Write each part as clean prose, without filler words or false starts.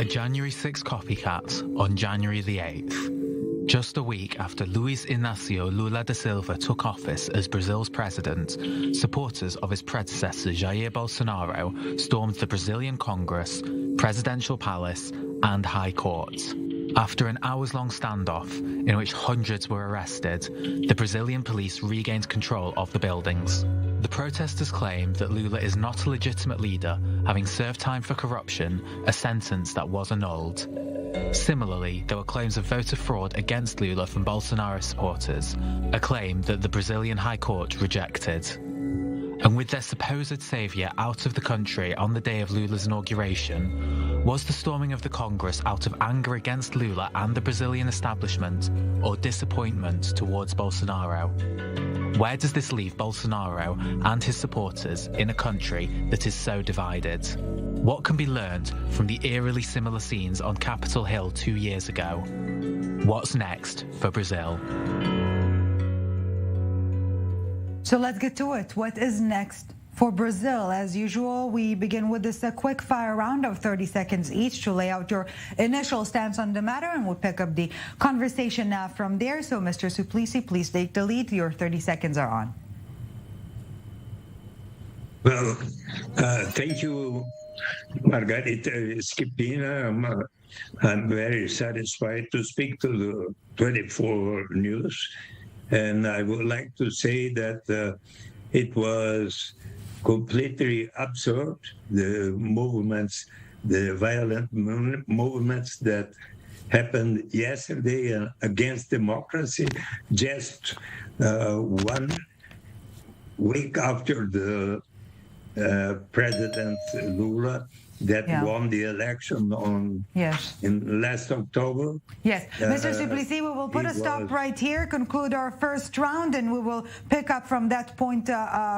January 6 copycat on January the 8th. Just a week after Luiz Inácio Lula da Silva took office as Brazil's president, supporters of his predecessor Jair Bolsonaro stormed the Brazilian Congress, Presidential Palace and High Court. After an hours-long standoff, in which hundreds were arrested, the Brazilian police regained control of the buildings. The protesters claim that Lula is not a legitimate leader, having served time for corruption, a sentence that was annulled. Similarly, there were claims of voter fraud against Lula from Bolsonaro supporters, a claim that the Brazilian High Court rejected. And with their supposed saviour out of the country on the day of Lula's inauguration, was the storming of the Congress out of anger against Lula and the Brazilian establishment, or disappointment towards Bolsonaro? Where does this leave Bolsonaro and his supporters in a country that is so divided? What can be learned from the eerily similar scenes on Capitol Hill 2 years ago? What's next for Brazil? So let's get to it. What is next for Brazil? As usual, we begin with this quick fire round of 30 seconds each to lay out your initial stance on the matter, and we'll pick up the conversation from there. So, Mr. Suplicy, please take the lead. Your 30 seconds are on. Well, thank you, Margarita Schipina. I'm very satisfied to speak to the 24 News. And I would like to say that it was completely absurd, the movements, the violent movements that happened yesterday against democracy, just 1 week after the President Lula that won the election in last October. Yes. Mr. Suplicy, we will put a stop right here, conclude our first round, and we will pick up from that point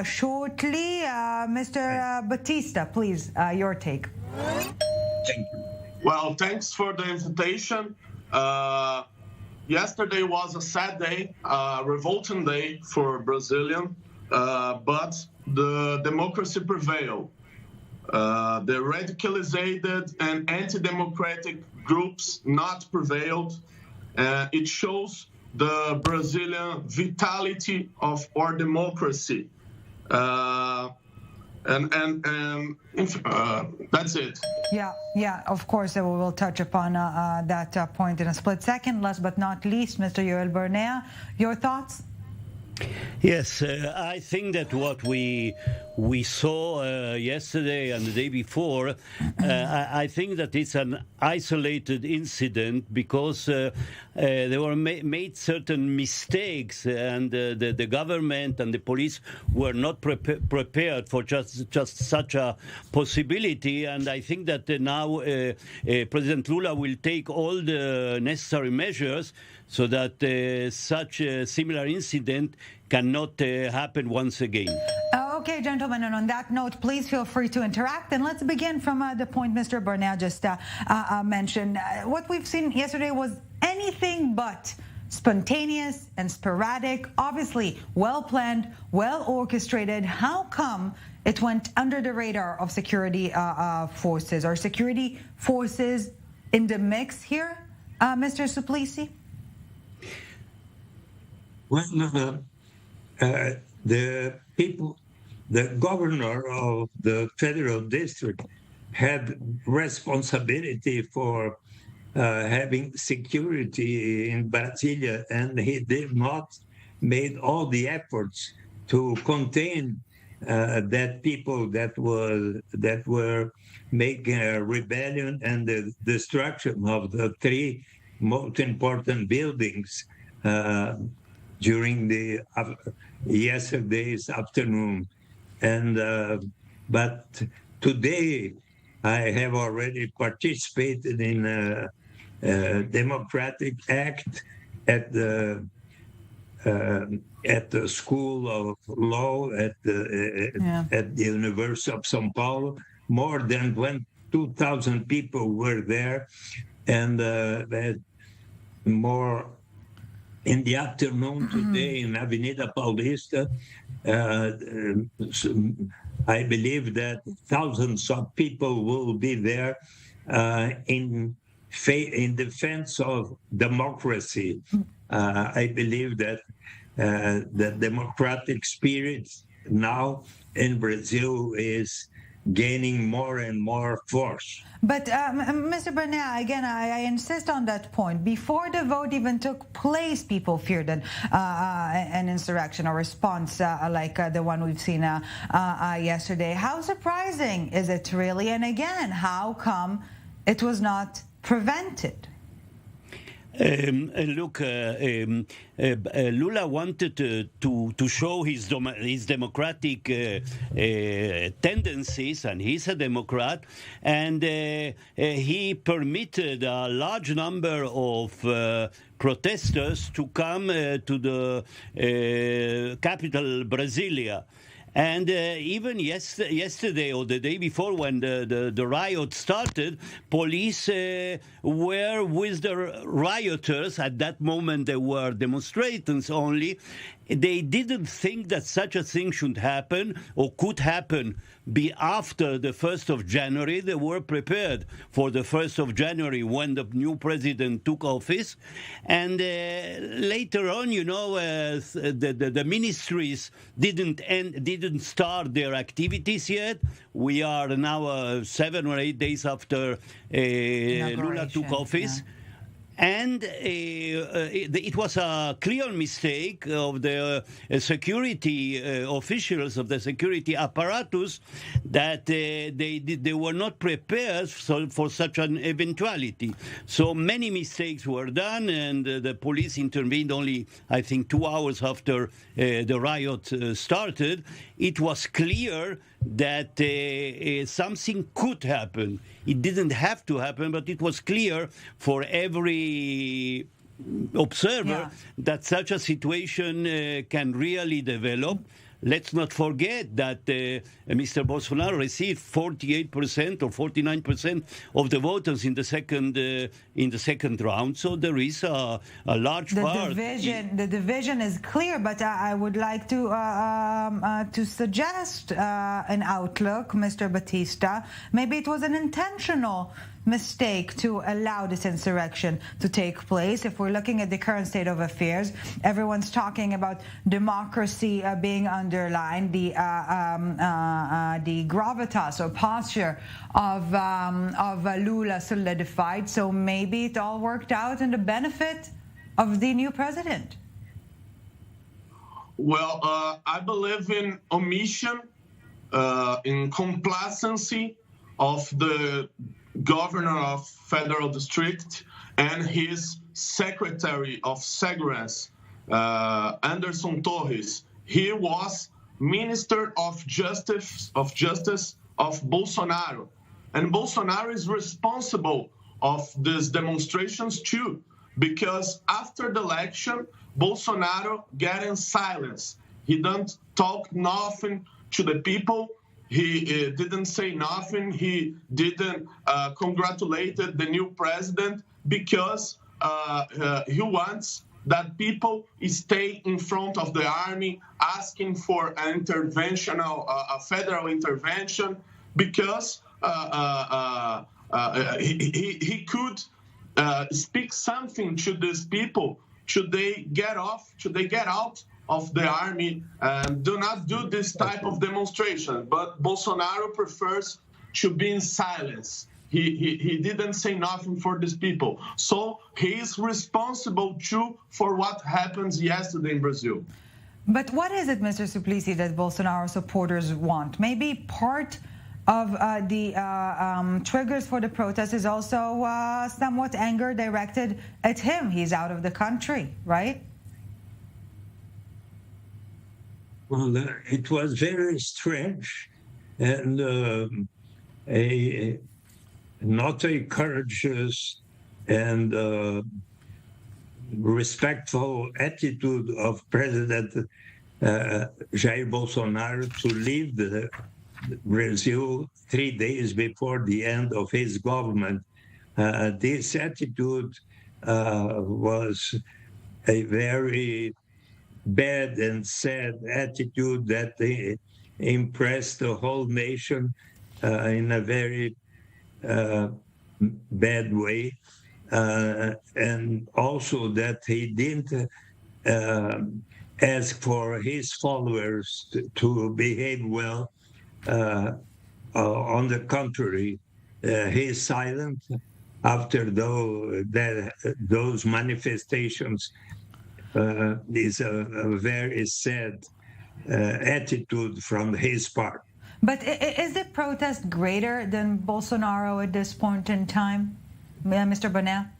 shortly. Mr. Battista, please, your take. Thank you. Well, thanks for the invitation. Yesterday was a sad day, a revolting day for Brazilian, but the democracy prevailed. The radicalized and anti-democratic groups not prevailed. It shows the Brazilian vitality of our democracy. And that's it. Yeah, of course, we will touch upon that point in a split second. Last but not least, Mr. Yoel Barnea, your thoughts? Yes, I think that what we saw yesterday and the day before, I think that it's an isolated incident because there were made certain mistakes, and the government and the police were not prepared for just such a possibility. And I think that now President Lula will take all the necessary measures so that such a similar incident cannot happen once again. Okay, gentlemen, and on that note, please feel free to interact. And let's begin from the point Mr. Barnea just mentioned. What we've seen yesterday was anything but spontaneous and sporadic, obviously well-planned, well-orchestrated. How come it went under the radar of security forces? Are security forces in the mix here, Mr. Suplicy? Well, the people, the governor of the federal district had responsibility for having security in Brasilia, and he did not make all the efforts to contain that people that were making a rebellion and the destruction of the 3 most important buildings during the yesterday's afternoon. And but today I have already participated in a democratic act at the School of Law at the University of São Paulo. More than 2,000 people were there, and more in the afternoon today in Avenida Paulista. I believe that thousands of people will be there in defense of democracy. I believe that the democratic spirit now in Brazil is gaining more and more force. But Mr. Barnea, again, I insist on that point. Before the vote even took place, people feared an insurrection or response like the one we've seen yesterday. How surprising is it really? And again, how come it was not prevented? Look, Lula wanted to show his democratic tendencies, and he's a Democrat, and he permitted a large number of protesters to come to the capital, Brasilia. And even yesterday or the day before, when the riot started, police were with the rioters. At that moment, they were demonstrators only. They didn't think that such a thing should happen or could happen after the 1st of January. They were prepared for the 1st of January when the new president took office. And later on, the ministries didn't start their activities yet. We are now 7 or 8 days after Lula took office. Yeah. And it was a clear mistake of the security officials of the security apparatus that they were not prepared for such an eventuality. So many mistakes were done, and the police intervened only, I think, 2 hours after the riot started. It was clear that something could happen. It didn't have to happen, but it was clear for every observer that such a situation can really develop. Let's not forget that Mr. Bolsonaro received 48% or 49% of the voters in the second round. So there is a large part. The division is clear, but I would like to suggest an outlook, Mr. Battista. Maybe it was an intentional mistake to allow this insurrection to take place. If we're looking at the current state of affairs, everyone's talking about democracy being underlined, the gravitas or posture of Lula solidified. So maybe it all worked out in the benefit of the new president. Well, I believe in omission, in complacency of the governor of Federal District and his secretary of Segurança, Anderson Torres. He was Minister of Justice of Bolsonaro. And Bolsonaro is responsible of these demonstrations too, because after the election, Bolsonaro got in silence. He didn't talk nothing to the people. He didn't say nothing. He didn't congratulate the new president because he wants that people stay in front of the army asking for an intervention, a federal intervention, because he could speak something to these people. Should they get out of the army and do not do this type of demonstration? But Bolsonaro prefers to be in silence. He didn't say nothing for these people. So he is responsible too for what happens yesterday in Brazil. But what is it, Mr. Suplicy, that Bolsonaro supporters want? Maybe part of the triggers for the protest is also somewhat anger directed at him. He's out of the country, right? Well, it was very strange and not a courageous and respectful attitude of President Jair Bolsonaro to leave Brazil 3 days before the end of his government. This attitude was a very bad and sad attitude that impressed the whole nation in a very bad way, and also that he didn't ask for his followers to behave well. On the contrary, he is silent after those manifestations. Is a very sad attitude from his part. But is the protest greater than Bolsonaro at this point in time, Mr. Barnea?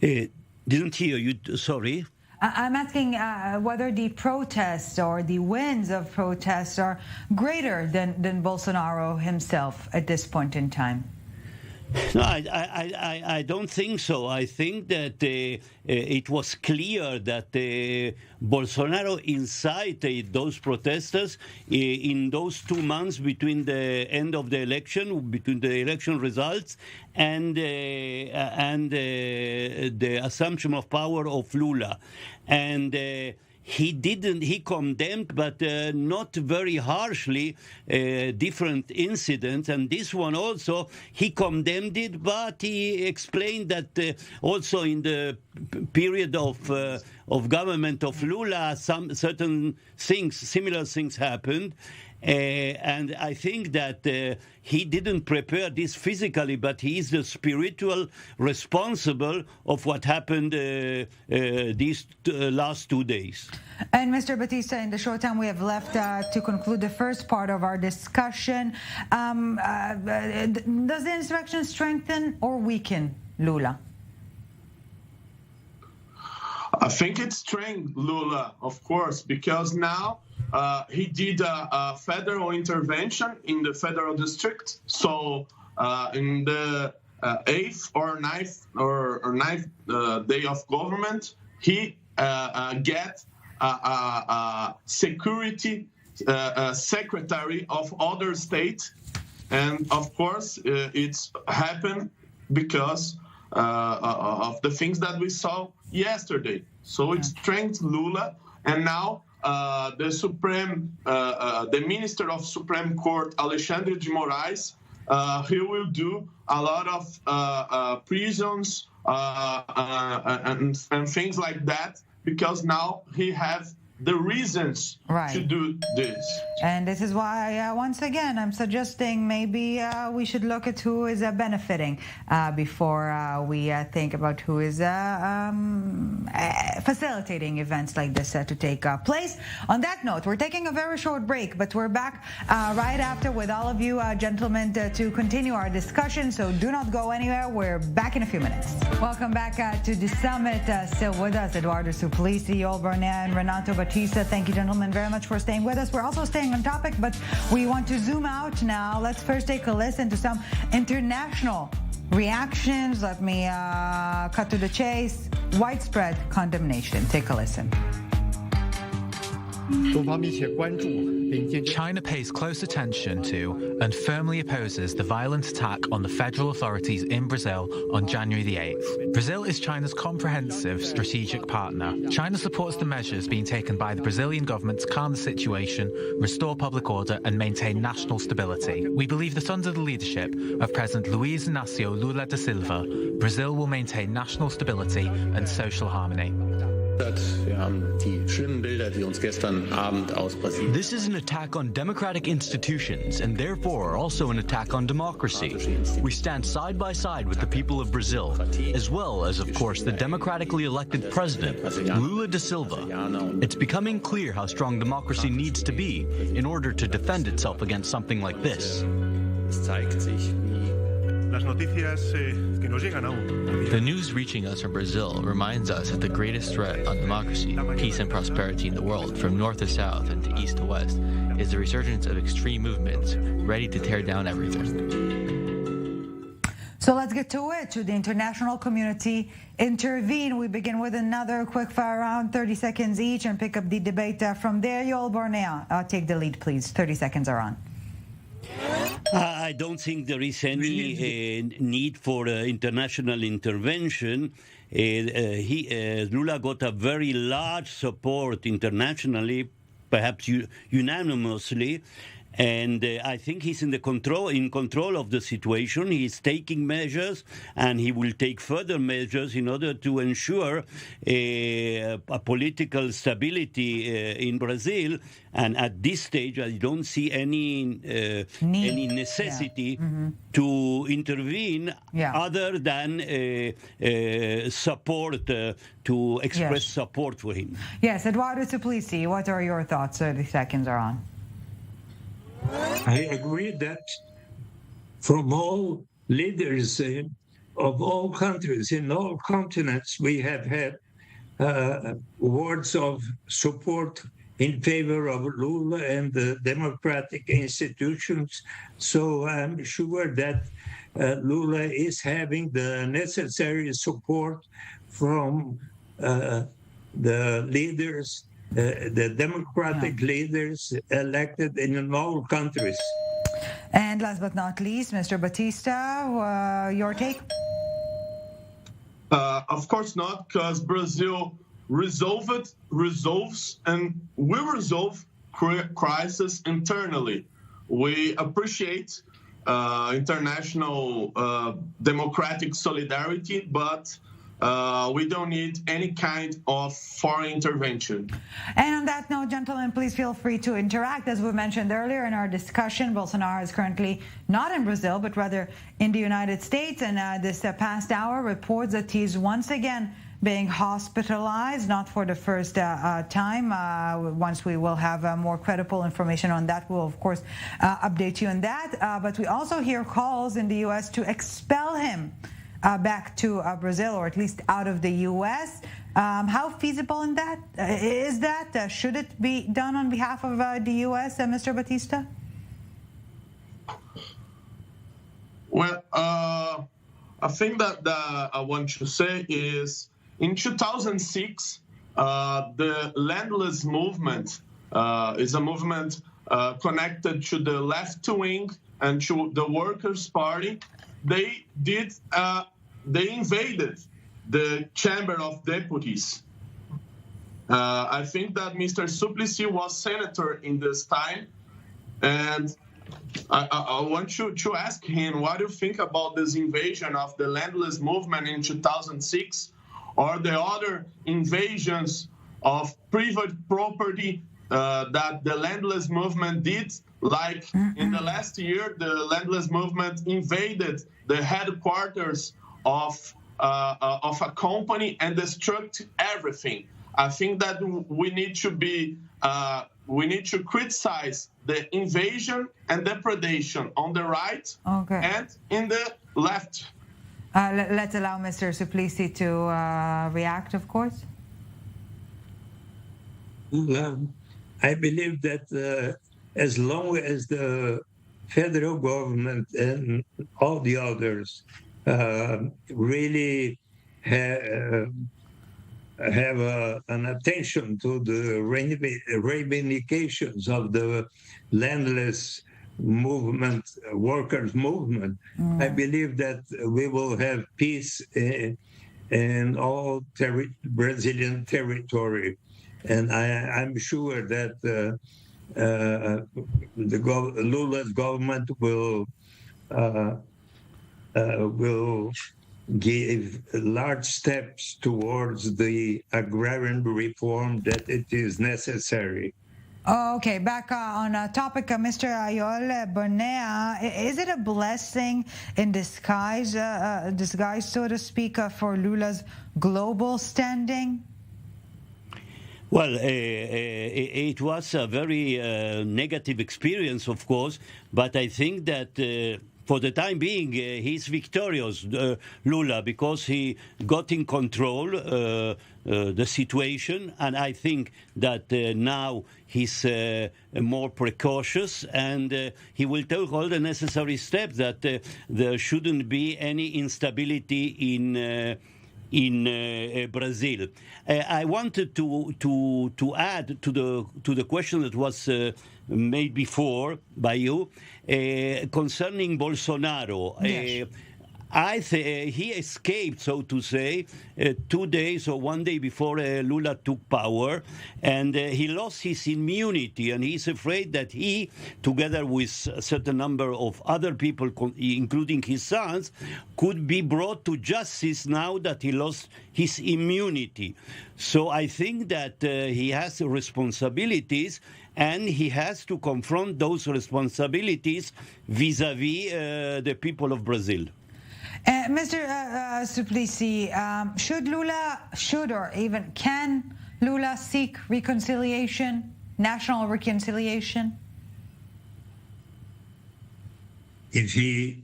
Didn't hear you, sorry. I'm asking whether the protests or the winds of protests are greater than Bolsonaro himself at this point in time. No, I don't think so. I think that it was clear that Bolsonaro incited those protesters in those 2 months between the end of the election, between the election results and the assumption of power of Lula. And he condemned, but not very harshly, different incidents. And this one also, he condemned it, but he explained that also in the period of government of Lula, some certain things, similar things happened. And I think that he didn't prepare this physically, but he is the spiritual responsible of what happened these last 2 days. And Mr. Battista, in the short time we have left to conclude the first part of our discussion, does the insurrection strengthen or weaken Lula? I think it strengthened Lula, of course, because now he did a federal intervention in the federal district. So in the 8th or 9th day of government, he get a security secretary of other state. And of course, it's happened because of the things that we saw yesterday. So it strengthens Lula, and now the Minister of Supreme Court, Alexandre de Moraes, he will do a lot of prisons and things like that, because now he has the reasons to do this. And this is why, once again, I'm suggesting maybe we should look at who is benefiting before we think about who is facilitating events like this to take place. On that note, we're taking a very short break, but we're back right after with all of you gentlemen to continue our discussion, so do not go anywhere. We're back in a few minutes. Welcome back to the summit. Still with us, Eduardo Suplicy, Yoel, Barnea, and Renato, Battista. Thank you, gentlemen, very much for staying with us. We're also staying on topic, but we want to zoom out now. Let's first take a listen to some international reactions. Let me cut to the chase. Widespread condemnation. Take a listen. China pays close attention to and firmly opposes the violent attack on the federal authorities in Brazil on January the 8th. Brazil is China's comprehensive strategic partner. China supports the measures being taken by the Brazilian government to calm the situation, restore public order, and maintain national stability. We believe that under the leadership of President Luiz Inácio Lula da Silva, Brazil will maintain national stability and social harmony. This is an attack on democratic institutions and therefore also an attack on democracy. We stand side by side with the people of Brazil, as well as, of course, the democratically elected president, Lula da Silva. It's becoming clear how strong democracy needs to be in order to defend itself against something like this. The news reaching us from Brazil reminds us that the greatest threat on democracy, peace and prosperity in the world, from north to south and to east to west, is the resurgence of extreme movements ready to tear down everything. So let's get to it. Should the international community intervene? We begin with another quick fire round, 30 seconds each, and pick up the debate from there. Yoel, Barnea, take the lead, please. 30 seconds are on. I don't think there is any need for international intervention. Lula got a very large support internationally, perhaps unanimously, And I think he's in control of the situation. He's taking measures, and he will take further measures in order to ensure a political stability in Brazil. And at this stage, I don't see any necessity to intervene other than support, to express support for him. Yes, Eduardo Suplicy, what are your thoughts? 30 seconds are on. I agree that from all leaders of all countries in all continents, we have had words of support in favor of Lula and the democratic institutions. So I'm sure that Lula is having the necessary support from the leaders, the democratic leaders elected in all countries. And last but not least, Mr. Battista, your take? Of course not, because Brazil resolves and will resolve crisis internally. We appreciate international democratic solidarity, but we don't need any kind of foreign intervention. And on that note, gentlemen, please feel free to interact. As we mentioned earlier in our discussion, Bolsonaro is currently not in Brazil, but rather in the United States. And this past hour reports that he's once again being hospitalized, not for the first time. Once we will have more credible information on that, we'll, of course, update you on that. But we also hear calls in the U.S. to expel him back to Brazil, or at least out of the U.S. How feasible is that? Should it be done on behalf of the U.S., Mr. Battista? Well, I think that I want to say is in 2006, the landless movement is a movement connected to the left wing and to the Workers' Party. They invaded the Chamber of Deputies. I think that Mr. Suplicy was senator in this time, and I want to ask him, what do you think about this invasion of the landless movement in 2006, or the other invasions of private property that the landless movement did? Like in the last year, the landless movement invaded the headquarters of a company and destroyed everything. I think that we need to criticize the invasion and depredation on the right and in the left. Let's allow Mr. Suplicy to react, of course. I believe that as long as the federal government and all the others really have an attention to the reivindications of the landless movement, workers' movement, I believe that we will have peace in all Brazilian territory. And I'm sure that Lula's government will give large steps towards the agrarian reform that it is necessary. Okay, back on a topic, Mr. Yoel Barnea, is it a blessing in disguise, so to speak, for Lula's global standing? Well, it was a very negative experience, of course, but I think that for the time being, he's victorious, Lula, because he got in control the situation, and I think that now he's more precautious, and he will take all the necessary steps that there shouldn't be any instability in Brazil. I wanted to add to the question that was made before by you concerning Bolsonaro. Yes. he escaped, so to say, 2 days or 1 day before Lula took power, and he lost his immunity, and he's afraid that he, together with a certain number of other people, including his sons, could be brought to justice now that he lost his immunity. So I think that he has responsibilities, and he has to confront those responsibilities vis-à-vis the people of Brazil. Mr. Suplicy, should or even can Lula seek reconciliation, national reconciliation? If he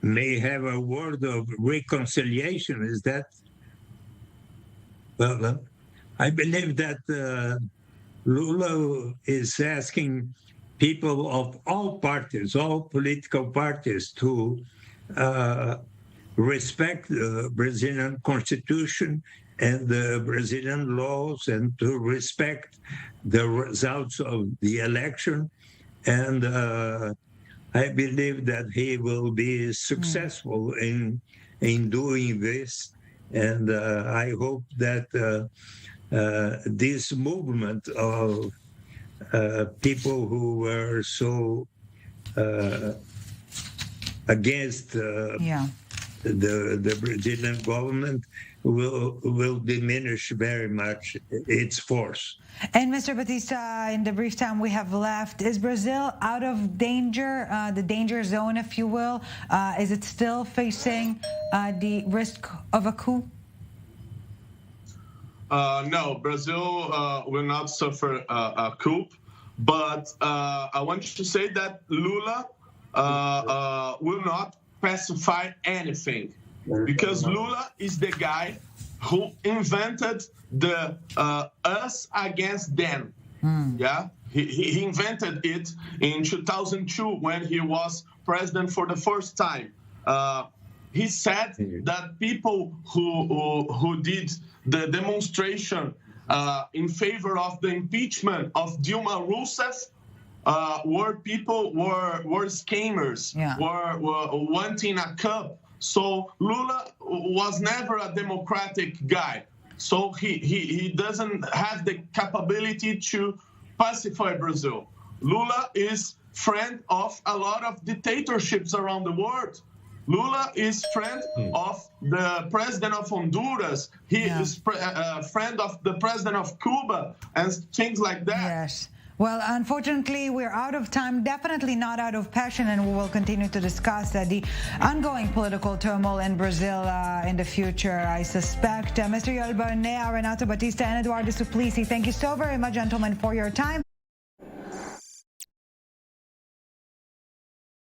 may have a word of reconciliation, is that? Well, I believe that Lula is asking people of all parties, all political parties, to respect the Brazilian constitution and the Brazilian laws, and to respect the results of the election. And I believe that he will be successful in doing this. And I hope that this movement of people who were so against the Brazilian government will diminish very much its force. And Mr. Battista, in the brief time we have left, is Brazil out of danger, the danger zone, if you will? Is it still facing the risk of a coup? No, Brazil will not suffer a coup. But I want to say that Lula will not pacify anything, because Lula is the guy who invented the us against them. Yeah, he invented it in 2002 when he was president for the first time. He said that people who did the demonstration in favor of the impeachment of Dilma Rousseff were scammers, were wanting a coup. So Lula was never a democratic guy. So he doesn't have the capability to pacify Brazil. Lula is friend of a lot of dictatorships around the world. Lula is friend of the president of Honduras. He is friend of the president of Cuba and things like that. Yes. Well, unfortunately, we're out of time, definitely not out of passion, and we will continue to discuss the ongoing political turmoil in Brazil in the future, I suspect. Mr. Yoel Barnea, Renato Battista, and Eduardo Suplicy, thank you so very much, gentlemen, for your time.